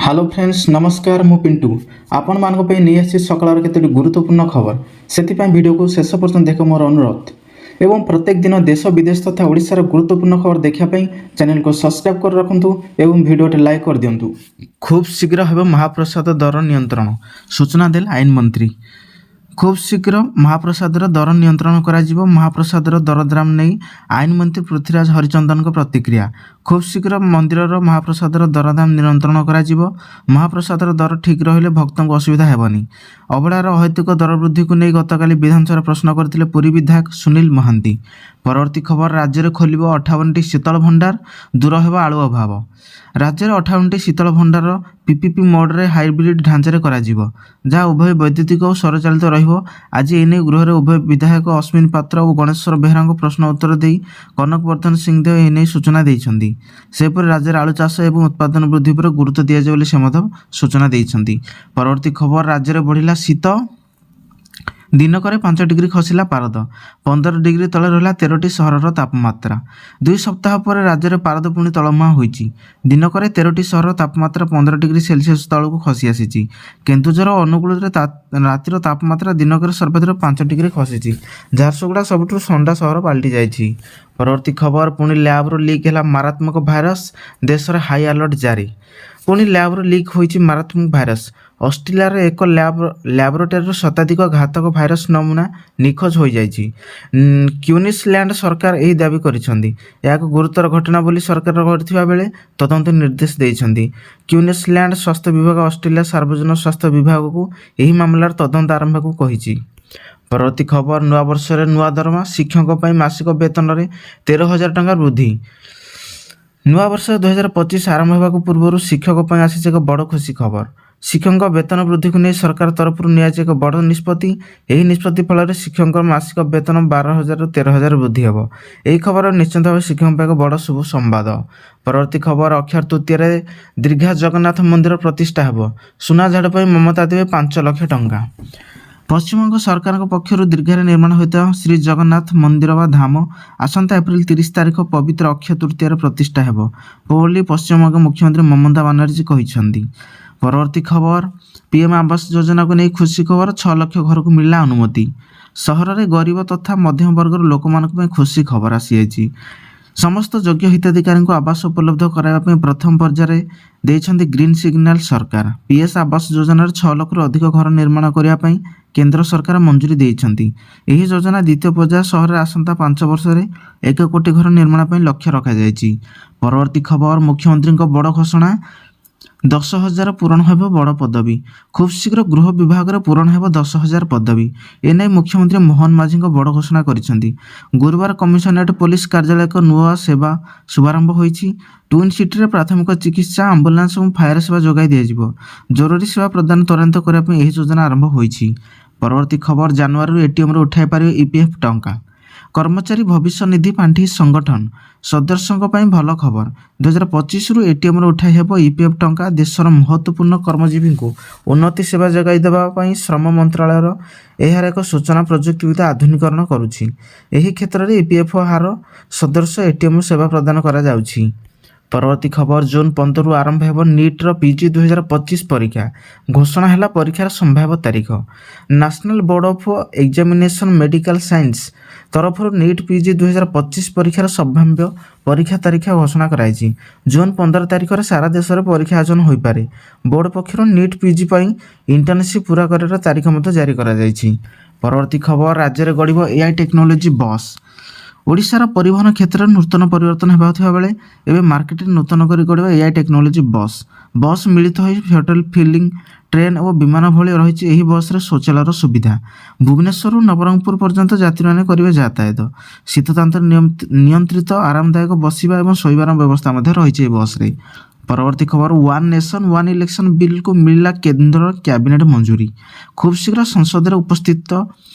Hello friends नमस्कार मु पिंटू आपण मानक पे नहीं आसी सकाळ केतोटी गुरुत्वपूर्ण खबर सेति वीडियो को शेष पर्यंत देख मोर अनुरोध एवं प्रत्येक दिन देश विदेश तथा ओडिशार गुरुत्वपूर्ण खबर देखा चैनल को सब्सक्राइब कर रखुंतु एवं वीडियो लाइक कर दिंतु। खूब शीघ्र हेब महाप्रसाद दर नियंत्रण सूचना देल आईन मंत्री। खूब शीघ्र महाप्रसादर दर नियंत्रण करा महाप्रसादर दरदाम नहीं आईन मंत्री पृथ्वीराज हरिचंदन प्रतिक्रिया। खूब शीघ्र मंदिर महाप्रसादर दरदाम नियंत्रण करा महाप्रसादर दर ठीक रहिले भक्त को असुविधा हेबनी। अबड़ार अहैतुक दर वृद्धि को नहीं गतकाली विधानसभा प्रश्न करथिले पुरी विधायक सुनील महांती। परवर्ती खबर राज्य में खोल 58टी शीतल भंडार दूर हेब आलु अभाव। राज्य में 58टी शीतल भंडार पीपीपी मोड्रे हाइब्रिड ढांचार करा जहाँ उभय वैद्युतिक और सौरचालित रहिबो। आज एने गृह में उभय विधायक अश्विन पात्र और गणेश्वर बेहरा प्रश्न उत्तर दे कनकवर्धन सिंहदेव एने सूचना देइछन्ती। सेपरि राज्य आलु चाष और उत्पादन वृद्धि पर गुरुत्व दिया जाए सूचना देइछन्ती। परवर्ती खबर राज्य में बढ़िला शीत दिनकर 5 डिग्री खसिला पारद 15 डिग्री तले रहा 13टी सहर तापमात्रा। 2 सप्ताह पर राज्य में पारद पुणी तलमुहा होइछि। दिनकर 13टी सहर तापमात्रा 15 डिग्री सेल्सियस तलू खसी आसी। केन्दुझर अनुकूल रातिर तापमात्रा दिनकर सर्वाधिक 5 डिग्री खसी। झारसुगुड़ा सबुठ ठंडा सहर पलटि जाइछि। परवर्ती खबर पुणी लैब्रु लीक है मारात्मक भाइरस देश में हाई अलर्ट जारी। पुणी लैब्रु लीक होइछि मारात्मक भाइरस। ऑस्ट्रेलिया एक लैबोरेटरी शताधिक घातक भाइरस नमूना निखोज हो जाइछि। क्वींसलैंड सरकार यही दाबी करिसेंती। याक गुरुतर घटना बोली सरकार करथिबा बेले तदंत निर्देश देइछन्ती। क्वींसलैंड स्वास्थ्य विभाग ऑस्ट्रेलिया सार्वजनिक स्वास्थ्य विभाग को यही मामलार तदंत आरंभ को कहिछि। परवर्ती खबर नुआ वर्ष रे नुआ दरमा शिक्षकों पर मासिक वेतन में 13,000 टंका वृद्धि। नुआ वर्ष 2025 आरंभ होगा पूर्व शिक्षकों पर आसी एक बड़ खुशी खबर। शिक्षकों वेतन वृद्धि को नहीं सरकार तरफ एक बड़ निष्पत्ति। यही निष्पत्ति फल शिक्षकों मासिक वेतन 12,000 ରୁ 13,000 वृद्धि हेब। यही खबर निश्चित भाव शिक्षकों पर एक बड़ शुभ संवाद। परवर्ती खबर अक्षय तृतीय दीर्घा जगन्नाथ मंदिर प्रतिष्ठा हेब। सुना झाड़ पर ममता देवे 5 लाख टंका। पश्चिमबंग सरकार पक्षर दीर्घार निर्माण होता श्री जगन्नाथ मंदिर व धाम आसंता एप्रिल 30 तारिख पवित्र अक्षय तृतीय प्रतिष्ठा हेब बोली पश्चिमबंग मुख्यमंत्री ममता बनर्जी कहिसेंती। परवर्ती खबर पीएम आवास योजना को नहीं खुशी खबर 6 लाख घर को मिलला अनुमति। सहर में गरीब तथा मध्यम वर्गर लोक मानक खुशी खबर आसी। समस्त योग्य हिताधिकारी को आवास उपलब्ध कराइबा प्रथम पर्यायर देइछन्ती ग्रीन सिग्नल सरकार। पीएस आवास योजना 6 लाख रु अधिक घर निर्माण करने केंद्र सरकार मंजूरी देइछन्ती। एही योजना द्वितीय पर्याय सहर आसंता 5 वर्ष में 1 कोटी घर निर्माण लक्ष्य रखा जाइछि। परवर्ती खबर मुख्यमंत्री बड़ घोषणा 10,000 पूरण हेब बड़ पदवी। खूब शीघ्र गृह विभाग में पूरण हेब 10,000 पदवी। एने मुख्यमंत्री मोहन माझी बड़ घोषणा करिसेंती। गुरुवार कमिशनरेट पुलिस कार्यालय को नुआ सेवा शुभारंभ होइछि। ट्विन सिटी प्राथमिक चिकित्सा आंबुलांस और फायर सेवा जोगाई दिया। जरूरी सेवा प्रदान त्वरान्वित करने यह योजना आरंभ होइछि। परवर्ती खबर जनवरी एटीएम उठाई पारे ईपीएफ टंका। कर्मचारी भविष्य निधि पांठि संगठन सदस्यों भल खबर 2025 रु एटीएम उठाई हेब ईपीएफ टंका। देशर महत्वपूर्ण कर्मजीवी को उन्नति सेवा जगाई देवाई श्रम मंत्रालय यार एक सूचना प्रजुक्तिविद्या आधुनिकरण करुछि। एही क्षेत्र में ईपीएफ हार सदस्य एटीएम सेवा प्रदान करा जाउछि। परवर्ती खबर जून 15 रु आरंभ हेब नीट पीजी 2025 परीक्षा। घोषणा है परीक्षार संभाव्य तारीख। National board of examination medical science तरफ नीट पीजी 2025 परीक्षार संभाव्य परीक्षा तारीख घोषणा कराई। जून 15 तारीख में सारा देश में परीक्षा आयोजन हो पारे। बोर्ड पक्षर नीट पीजी इंटर्नशिप पूरा कर तारीख जारी करा जाइछि। परवर्ती खबर राज्य में गढ़ एआई टेक्नोलोजी बस। ओडिशार परिवहन क्षेत्र में नूतन परिवर्तन होता बेले एवं मार्केट नूतन कर गढ़ एआई टेक्नोलोजी बस मिलित हो होटेल फिलिंग ट्रेन और विमान भली रही। यही बस रे शौचालय सुविधा। भुवनेश्वर नवरंगपुर पर्यंत यात्री मैंने करेंगे यातायात। शीततांत्र नियंत्रित आरामदायक बसवा और शोबार व्यवस्था रही बस रे। परवर्ती खबर one nation one election bill को मिलला केंद्र कैबिनेट मंजूरी। खूब शीघ्र संसद में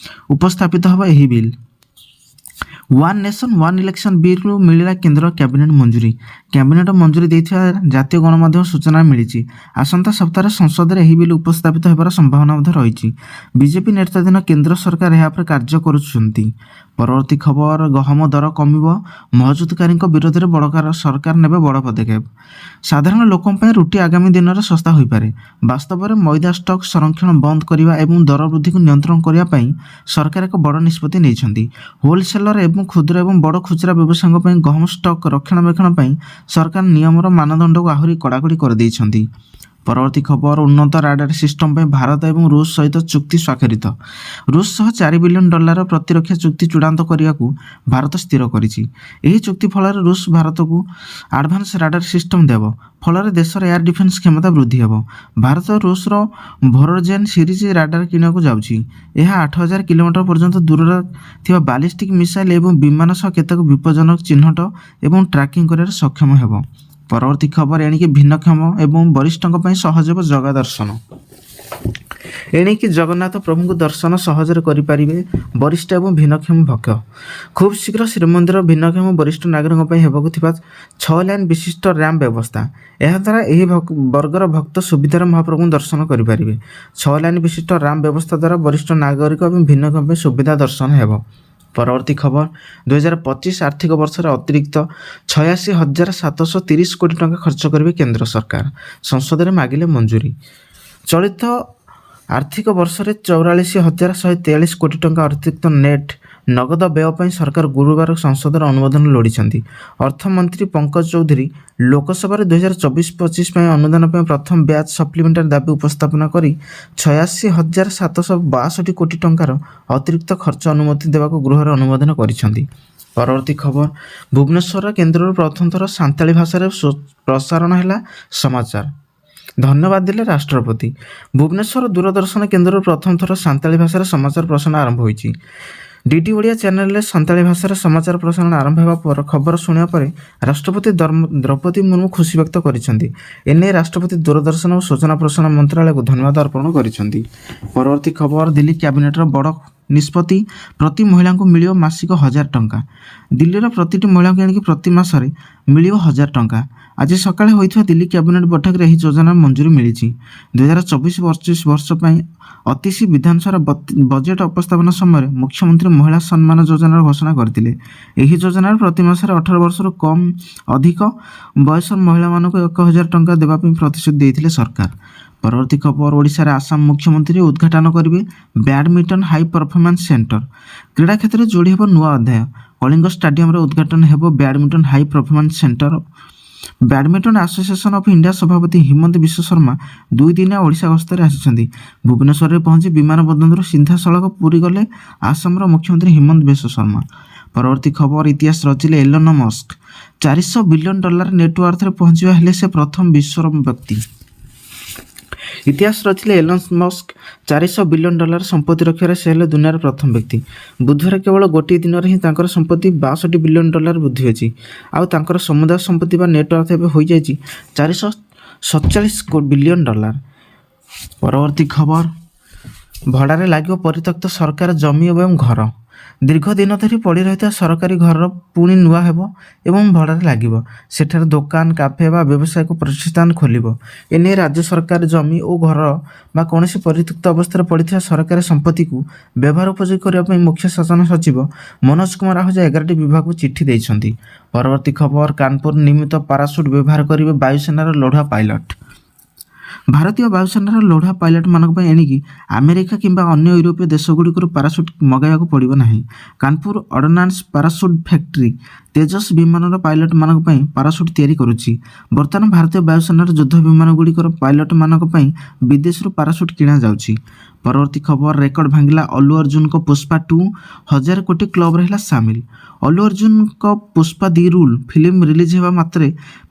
उपस्थापित होगा यही bill. One nation one election bill को मिलला केंद्र कैबिनेट मंजूरी। କ୍ୟାବିନେଟ୍ ମଞ୍ଜୁରୀ ଦେଇଥିବା ଜାତୀୟ ଗଣମାଧ୍ୟମ ସୂଚନା ମିଳିଛି। ଆସନ୍ତା ସପ୍ତାହରେ ସଂସଦରେ ଏହି ବିଲ୍ ଉପସ୍ଥାପିତ ହେବାର ସମ୍ଭାବନା ମଧ୍ୟ ରହିଛି। ବିଜେପି ନେତୃତ୍ୱାଧୀନ କେନ୍ଦ୍ର ସରକାର ଏହା ଉପରେ କାର୍ଯ୍ୟ କରୁଛନ୍ତି। ପରବର୍ତ୍ତୀ ଖବର, ଗହମ ଦର କମିବ, ମହଜୁଦକାରୀଙ୍କ ବିରୋଧରେ ସରକାର ନେବେ ବଡ଼ ପଦକ୍ଷେପ। ସାଧାରଣ ଲୋକଙ୍କ ପାଇଁ ରୁଟି ଆଗାମୀ ଦିନରେ ଶସ୍ତା ହୋଇପାରେ। ବାସ୍ତବରେ ମଇଦା ଷ୍ଟକ୍ ସଂରକ୍ଷଣ ବନ୍ଦ କରିବା ଏବଂ ଦର ବୃଦ୍ଧିକୁ ନିୟନ୍ତ୍ରଣ କରିବା ପାଇଁ ସରକାର ଏକ ବଡ଼ ନିଷ୍ପତ୍ତି ନେଇଛନ୍ତି। ହୋଲସେଲର ଏବଂ କ୍ଷୁଦ୍ର ଏବଂ ବଡ଼ ଖୁଚୁରା ବ୍ୟବସାୟୀଙ୍କ ପାଇଁ ଗହମ ଷ୍ଟକ୍ ରକ୍ଷଣାବେକ୍ଷଣ ପାଇଁ ସରକାର ନିୟମର ମାନଦଣ୍ଡକୁ ଆହୁରି କଡ଼ାକଡ଼ି କରିଦେଇଛନ୍ତି। ପରବର୍ତ୍ତୀ ଖବର, ଉନ୍ନତ ରାଡାର ସିଷ୍ଟମ ପାଇଁ ଭାରତ ଏବଂ ରୁଷ ସହିତ ଚୁକ୍ତି ସ୍ୱାକ୍ଷରିତ। ରୁଷ ସହ $4 ବିଲିୟନ ପ୍ରତିରକ୍ଷା ଚୁକ୍ତି ଚୂଡ଼ାନ୍ତ କରିବାକୁ ଭାରତ ସ୍ଥିର କରିଛି। ଏହି ଚୁକ୍ତି ଫଳରେ ରୁଷ ଭାରତକୁ ଆଡଭାନ୍ସ ରାଡାର ସିଷ୍ଟମ ଦେବ, ଫଳରେ ଦେଶର ଏୟାର ଡିଫେନ୍ସ କ୍ଷମତା ବୃଦ୍ଧି ହେବ। ଭାରତ ରୁଷର ଭୋରୋଜେନ୍ ସିରିଜ ରାଡାର କିଣିବାକୁ ଯାଉଛି। ଏହା 8,000 କିଲୋମିଟର ପର୍ଯ୍ୟନ୍ତ ଦୂରରେ ଥିବା ବାଲିଷ୍ଟିକ୍ ମିସାଇଲ ଏବଂ ବିମାନ ସହ କେତେକ ବିପଜ୍ଜନକ ଚିହ୍ନଟ ଏବଂ ଟ୍ରାକିଂ କରିବାରେ ସକ୍ଷମ ହେବ। ପରବର୍ତ୍ତୀ ଖବର, ଏଣିକି ଭିନ୍ନକ୍ଷମ ଏବଂ ବରିଷ୍ଠଙ୍କ ପାଇଁ ସହଜ ହେବ ଜଗା ଦର୍ଶନ। ଏଣିକି ଜଗନ୍ନାଥ ପ୍ରଭୁଙ୍କୁ ଦର୍ଶନ ସହଜରେ କରିପାରିବେ ବରିଷ୍ଠ ଏବଂ ଭିନ୍ନକ୍ଷମ ଭକ୍ତ। ଖୁବ୍ ଶୀଘ୍ର ଶ୍ରୀମନ୍ଦିର ଭିନ୍ନକ୍ଷମ ବରିଷ୍ଠ ନାଗରିକଙ୍କ ପାଇଁ ହେବାକୁ ଥିବା 6 ଲାଇନ୍ ବିଶିଷ୍ଟ ରାମ୍ପ ବ୍ୟବସ୍ଥା। ଏହାଦ୍ୱାରା ଏହି ବର୍ଗର ଭକ୍ତ ସୁବିଧାରେ ମହାପ୍ରଭୁଙ୍କୁ ଦର୍ଶନ କରିପାରିବେ। 6 ଲାଇନ୍ ବିଶିଷ୍ଟ ରାମ୍ପ ବ୍ୟବସ୍ଥା ଦ୍ୱାରା ବରିଷ୍ଠ ନାଗରିକ ଏବଂ ଭିନ୍ନକ୍ଷମ ପାଇଁ ସୁବିଧା ଦର୍ଶନ ହେବ। ପରବର୍ତ୍ତୀ ଖବର, 2025 ଆର୍ଥିକ ବର୍ଷରେ ଅତିରିକ୍ତ 86,730 କୋଟି ଟଙ୍କା ଖର୍ଚ୍ଚ କରିବେ କେନ୍ଦ୍ର ସରକାର। ସଂସଦରେ ମାଗିଲେ ମଞ୍ଜୁରୀ। ଚଳିତ ଆର୍ଥିକ ବର୍ଷରେ 44,143 କୋଟି ଟଙ୍କା ଅତିରିକ୍ତ ନେଟ୍ ନଗଦ ବ୍ୟୟ ପାଇଁ ସରକାର ଗୁରୁବାର ସଂସଦର ଅନୁମୋଦନ ଲୋଡ଼ିଛନ୍ତି। ଅର୍ଥମନ୍ତ୍ରୀ ପଙ୍କଜ ଚୌଧୁରୀ ଲୋକସଭାରେ 2024-25 ପାଇଁ ଅନୁଦାନ ପାଇଁ ପ୍ରଥମ ବ୍ୟାଚ୍ ସପ୍ଲିମେଣ୍ଟାରୀ ଦାବି ଉପସ୍ଥାପନ କରି 86,762 କୋଟି ଟଙ୍କାର ଅତିରିକ୍ତ ଖର୍ଚ୍ଚ ଅନୁମତି ଦେବାକୁ ଗୃହରେ ଅନୁମୋଦନ କରିଛନ୍ତି। ପରବର୍ତ୍ତୀ ଖବର, ଭୁବନେଶ୍ୱର କେନ୍ଦ୍ରରୁ ପ୍ରଥମ ଥର ସାନ୍ତାଳୀ ଭାଷାରେ ପ୍ରସାରଣ ହେଲା ସମାଚାର। ଧନ୍ୟବାଦ ଦେଲେ ରାଷ୍ଟ୍ରପତି। ଭୁବନେଶ୍ୱର ଦୂରଦର୍ଶନ କେନ୍ଦ୍ରରୁ ପ୍ରଥମ ଥର ସାନ୍ତାଳୀ ଭାଷାରେ ସମାଚାର ପ୍ରସାରଣ ଆରମ୍ଭ ହୋଇଛି। ଡିଡି ଓଡ଼ିଆ ଚ୍ୟାନେଲରେ ସାନ୍ତାଳୀ ଭାଷାରେ ସମାଚାର ପ୍ରସାରଣ ଆରମ୍ଭ ହେବା ପରେ ଖବର ଶୁଣିବା ପରେ ରାଷ୍ଟ୍ରପତି ଦ୍ରୌପଦୀ ମୁର୍ମୁ ଖୁସି ବ୍ୟକ୍ତ କରିଛନ୍ତି। ଏନେଇ ରାଷ୍ଟ୍ରପତି ଦୂରଦର୍ଶନ ଓ ସୂଚନା ପ୍ରସାରଣ ମନ୍ତ୍ରଣାଳୟକୁ ଧନ୍ୟବାଦ ଅର୍ପଣ କରିଛନ୍ତି। ପରବର୍ତ୍ତୀ ଖବର, ଦିଲ୍ଲୀ କ୍ୟାବିନେଟ୍ର ବଡ଼ ନିଷ୍ପତ୍ତି, ପ୍ରତି ମହିଳାଙ୍କୁ ମିଳିବ ମାସିକ 1,000 ଟଙ୍କା। ଦିଲ୍ଲୀର ପ୍ରତିଟି ମହିଳାଙ୍କୁ ଏଣିକି ପ୍ରତି ମାସରେ ମିଳିବ 1,000 ଟଙ୍କା। ଆଜି ସକାଳେ ହୋଇଥିବା ଦିଲ୍ଲୀ କ୍ୟାବିନେଟ୍ ବୈଠକରେ ଏହି ଯୋଜନାର ମଞ୍ଜୁରୀ ମିଳିଛି। 2024-25 ବର୍ଷ ପାଇଁ ଅତିଶୀ ବିଧାନସଭାର ବଜେଟ୍ ଉପସ୍ଥାପନ ସମୟରେ ମୁଖ୍ୟମନ୍ତ୍ରୀ ମହିଳା ସମ୍ମାନ ଯୋଜନାର ଘୋଷଣା କରିଥିଲେ। ଏହି ଯୋଜନାରେ ପ୍ରତି ମାସରେ 18 ବର୍ଷରୁ ଅଧିକ ବୟସର ମହିଳାମାନଙ୍କୁ 1,000 ଟଙ୍କା ଦେବା ପାଇଁ ପ୍ରତିଶ୍ରୁତି ଦେଇଥିଲେ ସରକାର। ପରବର୍ତ୍ତୀ ଖବର, ଓଡ଼ିଶାରେ ଆସାମ ମୁଖ୍ୟମନ୍ତ୍ରୀ ଉଦ୍ଘାଟନ କରିବେ ବ୍ୟାଡମିଣ୍ଟନ ହାଇ ପରଫର୍ମାନ୍ସ ସେଣ୍ଟର। କ୍ରୀଡ଼ା କ୍ଷେତ୍ରରେ ଯୋଡ଼ି ହେବ ନୂଆ ଅଧ୍ୟାୟ। କଳିଙ୍ଗ ଷ୍ଟାଡିୟମରେ ଉଦ୍ଘାଟନ ହେବ badminton high performance centre. Badminton association of India ସଭାପତି ହିମନ୍ତ ବିଶ୍ୱ ଶର୍ମା 2 ଦିନିଆ ଓଡ଼ିଶା ଗସ୍ତରେ ଆସିଛନ୍ତି। ଭୁବନେଶ୍ୱରରେ ପହଞ୍ଚି ବିମାନ ବନ୍ଦରରୁ ସିଧାସଳଖ ପୁରୀ ଗଲେ ଆସାମର ମୁଖ୍ୟମନ୍ତ୍ରୀ ହିମନ୍ତ ବିଶ୍ୱ ଶର୍ମା। ପରବର୍ତ୍ତୀ ଖବର, ଇତିହାସ ରଚିଲେ ଏଲନ୍ ମସ୍କ। $400 ବିଲିୟନ ନେଟୱାର୍ଥରେ ପହଞ୍ଚିବା ହେଲେ ସେ ପ୍ରଥମ ବିଶ୍ୱର ବ୍ୟକ୍ତି। ଇତିହାସ ରଚିଲେ ଏଲନ୍ ମସ୍କ। $400 ବିଲିୟନ ସମ୍ପତ୍ତି ରଖିବାରେ ସେ ହେଲେ ଦୁନିଆର ପ୍ରଥମ ବ୍ୟକ୍ତି। ବୁଧବାର କେବଳ ଗୋଟିଏ ଦିନରେ ହିଁ ତାଙ୍କର ସମ୍ପତ୍ତି $62 ବିଲିୟନ ବୃଦ୍ଧି ହୋଇଛି। ଆଉ ତାଙ୍କର ସମୁଦାୟ ସମ୍ପତ୍ତି ବା ନେଟୱାର୍ଥ ଏବେ ହୋଇଯାଇଛି $447 ବିଲିୟନ। ପରବର୍ତ୍ତୀ ଖବର, ଭଡ଼ାରେ ଲାଗିବ ପରିତ୍ୟକ୍ତ ସରକାର ଜମି ଏବଂ ଘର। ଦୀର୍ଘ ଦିନ ଧରି ପଡ଼ି ରହିଥିବା ସରକାରୀ ଘର ପୁଣି ନୂଆ ହେବ ଏବଂ ଭଡ଼ାରେ ଲାଗିବ। ସେଠାରେ ଦୋକାନ, କାଫେ ବା ବ୍ୟବସାୟିକ ପ୍ରତିଷ୍ଠାନ ଖୋଲିବ। ଏନେଇ ରାଜ୍ୟ ସରକାର ଜମି ଓ ଘର ବା କୌଣସି ପରିତ୍ୟକ୍ତ ଅବସ୍ଥାରେ ପଡ଼ିଥିବା ସରକାରୀ ସମ୍ପତ୍ତିକୁ ବ୍ୟବହାର ଉପଯୋଗୀ କରିବା ପାଇଁ ମୁଖ୍ୟ ଶାସନ ସଚିବ ମନୋଜ କୁମାର ଆହୁଜା 11ଟି ବିଭାଗକୁ ଚିଠି ଦେଇଛନ୍ତି। ପରବର୍ତ୍ତୀ ଖବର, କାନପୁର ନିମିତ୍ତ ପାରାସୁଟ୍ ବ୍ୟବହାର କରିବେ ବାୟୁସେନାର ଲଢୁଆ ପାଇଲଟ। ଭାରତୀୟ ବାୟୁସେନାର ଲଢୁଆ ପାଇଲଟମାନଙ୍କ ପାଇଁ ଏଣିକି ଆମେରିକା କିମ୍ବା ଅନ୍ୟ ୟୁରୋପୀୟ ଦେଶଗୁଡ଼ିକରୁ ପାରାସୁଟ୍ ମଗାଇବାକୁ ପଡ଼ିବ ନାହିଁ। Kanpur ordnance parachute factory Tejas ବିମାନର ପାଇଲଟମାନଙ୍କ ପାଇଁ ପାରାସୁଟ୍ ତିଆରି କରୁଛି। ବର୍ତ୍ତମାନ ଭାରତୀୟ ବାୟୁସେନାର ଯୁଦ୍ଧ ବିମାନଗୁଡ଼ିକର ପାଇଲଟମାନଙ୍କ ପାଇଁ ବିଦେଶରୁ ପାରାସୁଟ୍ କିଣାଯାଉଛି। ପରବର୍ତ୍ତୀ ଖବର, ରେକର୍ଡ ଭାଙ୍ଗିଲା ଅଲ୍ଲୁ ଅର୍ଜୁନଙ୍କ ପୁଷ୍ପା 2, 1,000 କୋଟି କ୍ଲବରେ ହେଲା ସାମିଲ। ଅଲ୍ଲୁ ଅର୍ଜୁନଙ୍କ ପୁଷ୍ପା ଦି ରୁଲ୍ ଫିଲ୍ମ ରିଲିଜ୍ ହେବା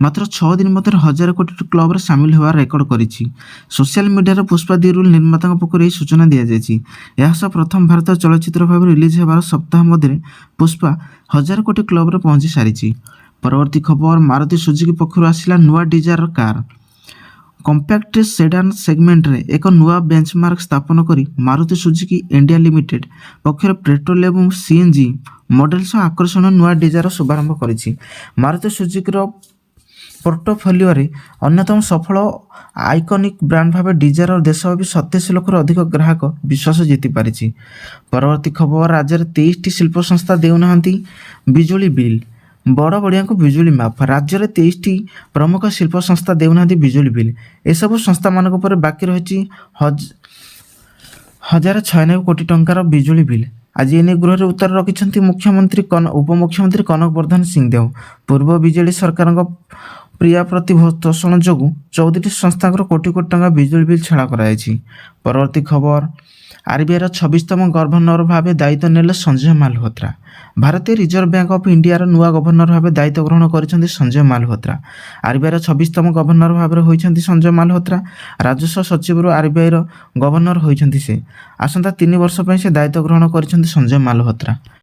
ମାତ୍ର 6 ଦିନ ମଧ୍ୟରେ 1,000 କୋଟି କ୍ଲବରେ ସାମିଲ ହେବାର ରେକର୍ଡ କରିଛି। ସୋସିଆଲ ମିଡ଼ିଆରେ ପୁଷ୍ପା ଦି ରୁଲ୍ ନିର୍ମାତାଙ୍କ ପକ୍ଷରୁ ଏହି ସୂଚନା ଦିଆଯାଇଛି। ଏହା ସହ ପ୍ରଥମ ଭାରତୀୟ ଚଳଚ୍ଚିତ୍ର ଭାବେ ରିଲିଜ୍ ହେବାର ସପ୍ତାହ ମଧ୍ୟରେ ପୁଷ୍ପା 1,000 କୋଟି କ୍ଲବରେ ପହଞ୍ଚି ସାରିଛି। ପରବର୍ତ୍ତୀ ଖବର, ମାରୁତି ସୁଜୁକି ପକ୍ଷରୁ ଆସିଲା ନୂଆ ଡିଜାୟାର କାର୍। କମ୍ପାକ୍ଟ ସେଡାନ୍ ସେଗମେଣ୍ଟରେ ଏକ ନୂଆ ବେଞ୍ଚମାର୍କ ସ୍ଥାପନ କରି ମାରୁତି ସୁଜୁକି ଇଣ୍ଡିଆ ଲିମିଟେଡ୍ ପକ୍ଷରୁ ପେଟ୍ରୋଲ ଏବଂ ସିଏନ୍ଜି ମଡେଲ ସହ ଆକର୍ଷଣୀୟ ନୂଆ ଡିଜାୟାର ଶୁଭାରମ୍ଭ କରିଛି। ମାରୁତି ସୁଜୁକିର ପୋର୍ଟଫୋଲିଓରେ ଅନ୍ୟତମ ସଫଳ ଆଇକନିକ୍ ବ୍ରାଣ୍ଡ ଭାବେ ଡିଜାୟାର ଦେଶବ୍ୟାପୀ 27 ଲକ୍ଷରୁ ଅଧିକ ଗ୍ରାହକ ବିଶ୍ୱାସ ଜିତିପାରିଛି। ପରବର୍ତ୍ତୀ ଖବର, ରାଜ୍ୟରେ 23ଟି ଶିଳ୍ପ ସଂସ୍ଥା ଦେଉନାହାନ୍ତି ବିଜୁଳି ବିଲ୍। ବଡ଼ ବଡ଼ିଆଙ୍କୁ ବିଜୁଳି ମାଫ। ରାଜ୍ୟରେ 23ଟି ପ୍ରମୁଖ ଶିଳ୍ପ ସଂସ୍ଥା ଦେଉନାହାନ୍ତି ବିଜୁଳି ବିଲ୍। ଏସବୁ ସଂସ୍ଥାମାନଙ୍କ ଉପରେ ବାକି ରହିଛି 1,096 କୋଟି ଟଙ୍କାର ବିଜୁଳି ବିଲ୍। ଆଜି ଏନେଇ ଗୃହରେ ଉତ୍ତର ରଖିଛନ୍ତି ଉପମୁଖ୍ୟମନ୍ତ୍ରୀ କନକ ବର୍ଦ୍ଧନ ସିଂଦେଓ। ପୂର୍ବ ବିଜେଡି ସରକାରଙ୍କ ପ୍ରିୟା ପ୍ରତିପୋଷଣ ଯୋଗୁଁ 14ଟି ସଂସ୍ଥାଙ୍କର କୋଟି କୋଟି ଟଙ୍କା ବିଜୁଳି ବିଲ୍ ଛାଡ଼ କରାଯାଇଛି। ପରବର୍ତ୍ତୀ ଖବର, ଆର୍ବିଆଇର 26ତମ ଗଭର୍ଣ୍ଣର ଭାବେ ଦାୟିତ୍ୱ ନେଲେ ସଞ୍ଜୟ ମାଲହୋତ୍ରା। ଭାରତୀୟ ରିଜର୍ଭ ବ୍ୟାଙ୍କ ଅଫ୍ ଇଣ୍ଡିଆର ନୂଆ ଗଭର୍ଣ୍ଣର ଭାବେ ଦାୟିତ୍ୱ ଗ୍ରହଣ କରିଛନ୍ତି ସଞ୍ଜୟ ମାଲହୋତ୍ରା। ଆର୍ବିଆଇର 26ତମ ଗଭର୍ଣ୍ଣର ଭାବରେ ହୋଇଛନ୍ତି ସଞ୍ଜୟ ମାଲହୋତ୍ରା। ରାଜସ୍ୱ ସଚିବରୁ ଆର୍ବିଆଇର ଗଭର୍ଣ୍ଣର ହୋଇଛନ୍ତି ସେ। ଆସନ୍ତା 3 ବର୍ଷ ପାଇଁ ସେ ଦାୟିତ୍ୱ ଗ୍ରହଣ କରିଛନ୍ତି ସଞ୍ଜୟ ମାଲହୋତ୍ରା।